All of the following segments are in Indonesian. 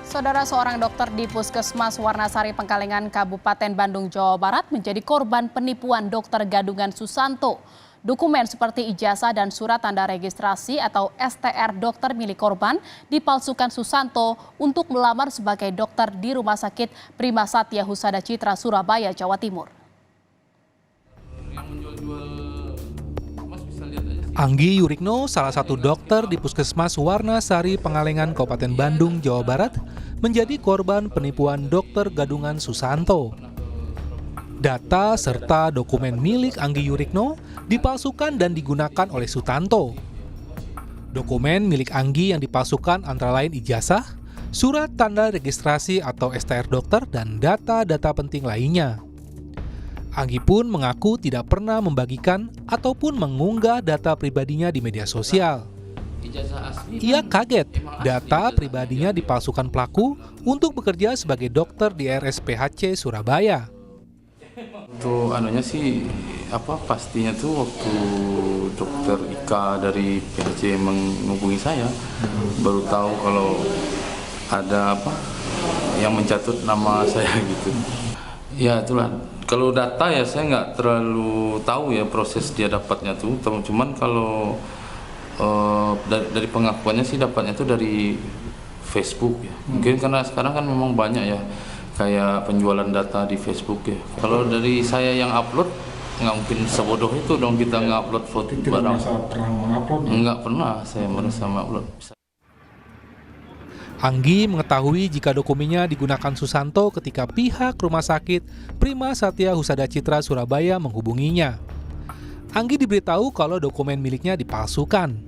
Saudara, seorang dokter di Puskesmas Warnasari Pengkalengan, Kabupaten Bandung, Jawa Barat menjadi korban penipuan dokter gadungan Susanto. Dokumen seperti ijazah dan surat tanda registrasi atau STR dokter milik korban dipalsukan Susanto untuk melamar sebagai dokter di Rumah Sakit Prima Satya Husada Citra, Surabaya, Jawa Timur. Anggi Yurikno, salah satu dokter di Puskesmas Warnasari Pengalengan, Kabupaten Bandung, Jawa Barat, menjadi korban penipuan dokter gadungan Susanto. Data serta dokumen milik Anggi Yurikno dipalsukan dan digunakan oleh Sutanto. Dokumen milik Anggi yang dipalsukan antara lain ijazah, surat tanda registrasi atau STR dokter, dan data-data penting lainnya. Anggi pun mengaku tidak pernah membagikan ataupun mengunggah data pribadinya di media sosial. Ia kaget data pribadinya dipalsukan pelaku untuk bekerja sebagai dokter di RSPHC Surabaya. Itu anunya sih pastinya tuh waktu dokter Ika dari PHC menghubungi saya, baru tahu kalau ada yang mencatut nama saya gitu. Ya itulah, kalau data ya saya nggak terlalu tahu ya proses dia dapatnya tuh, cuman kalau dari pengakuannya sih dapatnya tuh dari Facebook ya. Mungkin karena sekarang kan memang banyak ya kayak penjualan data di Facebook ya. Kalau dari saya yang upload, nggak mungkin sebodoh itu dong kita nge-upload foto barang. Nggak pernah saya merasa upload. Anggi mengetahui jika dokumennya digunakan Susanto ketika pihak Rumah Sakit Prima Satya Husada Citra, Surabaya menghubunginya. Anggi diberitahu kalau dokumen miliknya dipalsukan.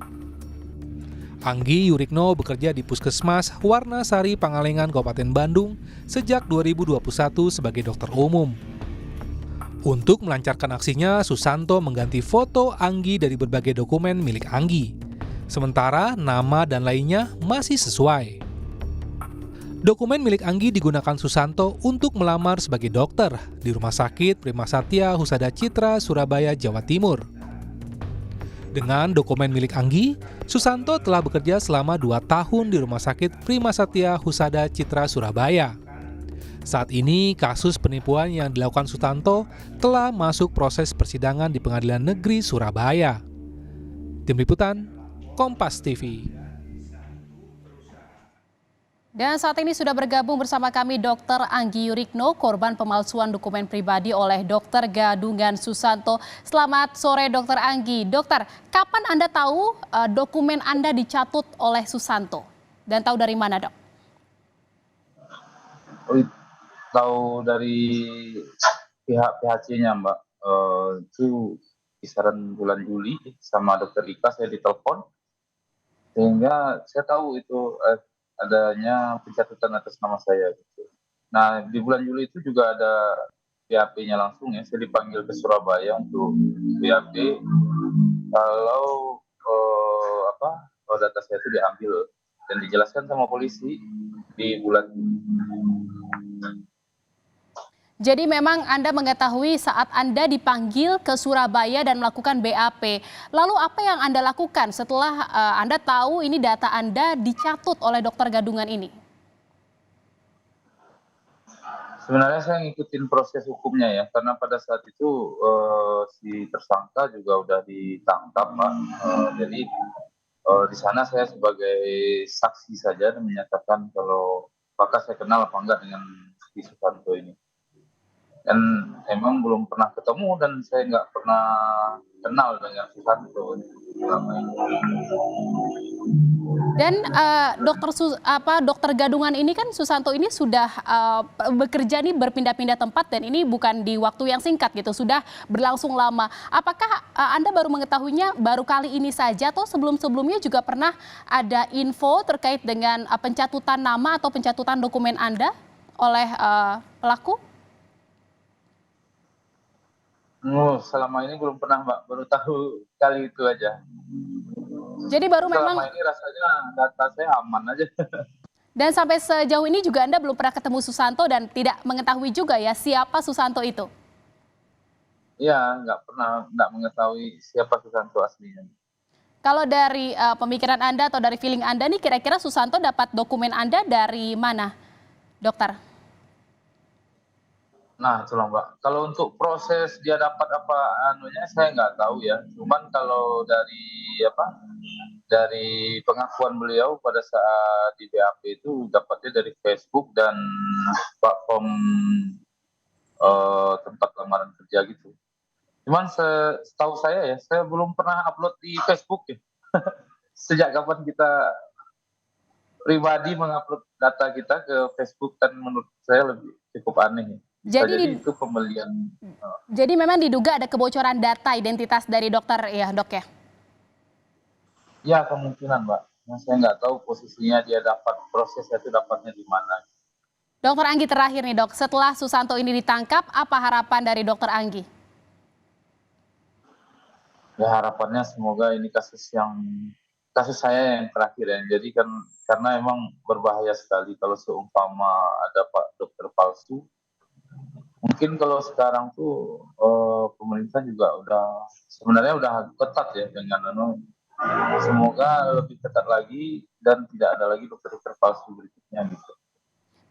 Anggi Yurikno bekerja di Puskesmas Warnasari Pengalengan, Kabupaten Bandung sejak 2021 sebagai dokter umum. Untuk melancarkan aksinya, Susanto mengganti foto Anggi dari berbagai dokumen milik Anggi. Sementara nama dan lainnya masih sesuai. Dokumen milik Anggi digunakan Susanto untuk melamar sebagai dokter di Rumah Sakit Prima Satya Husada Citra, Surabaya, Jawa Timur. Dengan dokumen milik Anggi, Susanto telah bekerja selama 2 tahun di Rumah Sakit Prima Satya Husada Citra, Surabaya. Saat ini, kasus penipuan yang dilakukan Susanto telah masuk proses persidangan di Pengadilan Negeri Surabaya. Tim Liputan, Kompas TV. Dan saat ini sudah bergabung bersama kami Dr. Anggi Yurikno, korban pemalsuan dokumen pribadi oleh dokter gadungan Susanto. Selamat sore Dr. Anggi. Dokter, kapan Anda tahu dokumen Anda dicatut oleh Susanto? Dan tahu dari mana, Dok? Tahu dari pihak PHC-nya, Mbak. Itu kisaran bulan Juli sama dokter Ika saya ditelepon. Sehingga saya tahu itu adanya pencatutan atas nama saya gitu. Nah, di bulan Juli itu juga ada BAP-nya langsung ya, saya dipanggil ke Surabaya untuk BAP kalau data saya itu diambil dan dijelaskan sama polisi di bulan Juli. Jadi memang Anda mengetahui saat Anda dipanggil ke Surabaya dan melakukan BAP. Lalu apa yang Anda lakukan setelah Anda tahu ini data Anda dicatut oleh dokter gadungan ini? Sebenarnya saya ngikutin proses hukumnya ya, karena pada saat itu si tersangka juga udah ditangkap, Pak. Jadi di sana saya sebagai saksi saja dan menyatakan kalau apakah saya kenal apa enggak dengan si Susanto ini. Dan emang belum pernah ketemu dan saya nggak pernah kenal dengan Susanto selama ini. Dan dokter gadungan ini kan Susanto ini sudah bekerja nih berpindah-pindah tempat dan ini bukan di waktu yang singkat gitu, sudah berlangsung lama. Apakah Anda baru mengetahuinya baru kali ini saja atau sebelum-sebelumnya juga pernah ada info terkait dengan pencatutan nama atau pencatutan dokumen Anda oleh pelaku? Selama ini belum pernah, Mbak. Baru tahu kali itu aja. Jadi baru selama ini rasanya data saya aman aja. Dan sampai sejauh ini juga Anda belum pernah ketemu Susanto dan tidak mengetahui juga ya siapa Susanto itu? Iya, nggak mengetahui siapa Susanto aslinya. Kalau dari pemikiran Anda atau dari feeling Anda nih, kira-kira Susanto dapat dokumen Anda dari mana, dokter? Nah, itulah Mbak. Kalau untuk proses dia dapat apa anunya saya nggak tahu ya. Cuman kalau dari pengakuan beliau pada saat di BAP itu dapatnya dari Facebook dan platform tempat lamaran kerja gitu. Cuman setahu saya ya, saya belum pernah upload di Facebook ya. Sejak kapan kita pribadi mengupload data kita ke Facebook kan menurut saya lebih cukup aneh ya. Jadi itu pembelian. Jadi memang diduga ada kebocoran data identitas dari dokter ya, Dok ya? Ya kemungkinan Mbak. Nah, saya nggak tahu posisinya dia dapat prosesnya itu dapatnya di mana. Dokter Anggi terakhir nih, Dok. Setelah Susanto ini ditangkap, apa harapan dari Dokter Anggi? Ya harapannya semoga ini kasus saya yang terakhir ya. Jadi kan karena emang berbahaya sekali kalau seumpama ada Pak dokter palsu. Mungkin kalau sekarang tuh pemerintah juga sebenarnya udah ketat ya dengan semoga lebih ketat lagi dan tidak ada lagi dokter-dokter palsu berikutnya gitu.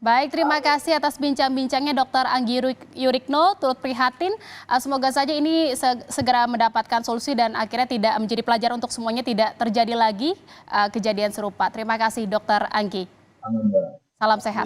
Baik, terima kasih atas bincang-bincangnya Dr. Anggi Yurikno, turut prihatin. Semoga saja ini segera mendapatkan solusi dan akhirnya tidak menjadi pelajaran untuk semuanya, tidak terjadi lagi kejadian serupa. Terima kasih Dr. Anggi. Amin, Mbak. Salam sehat.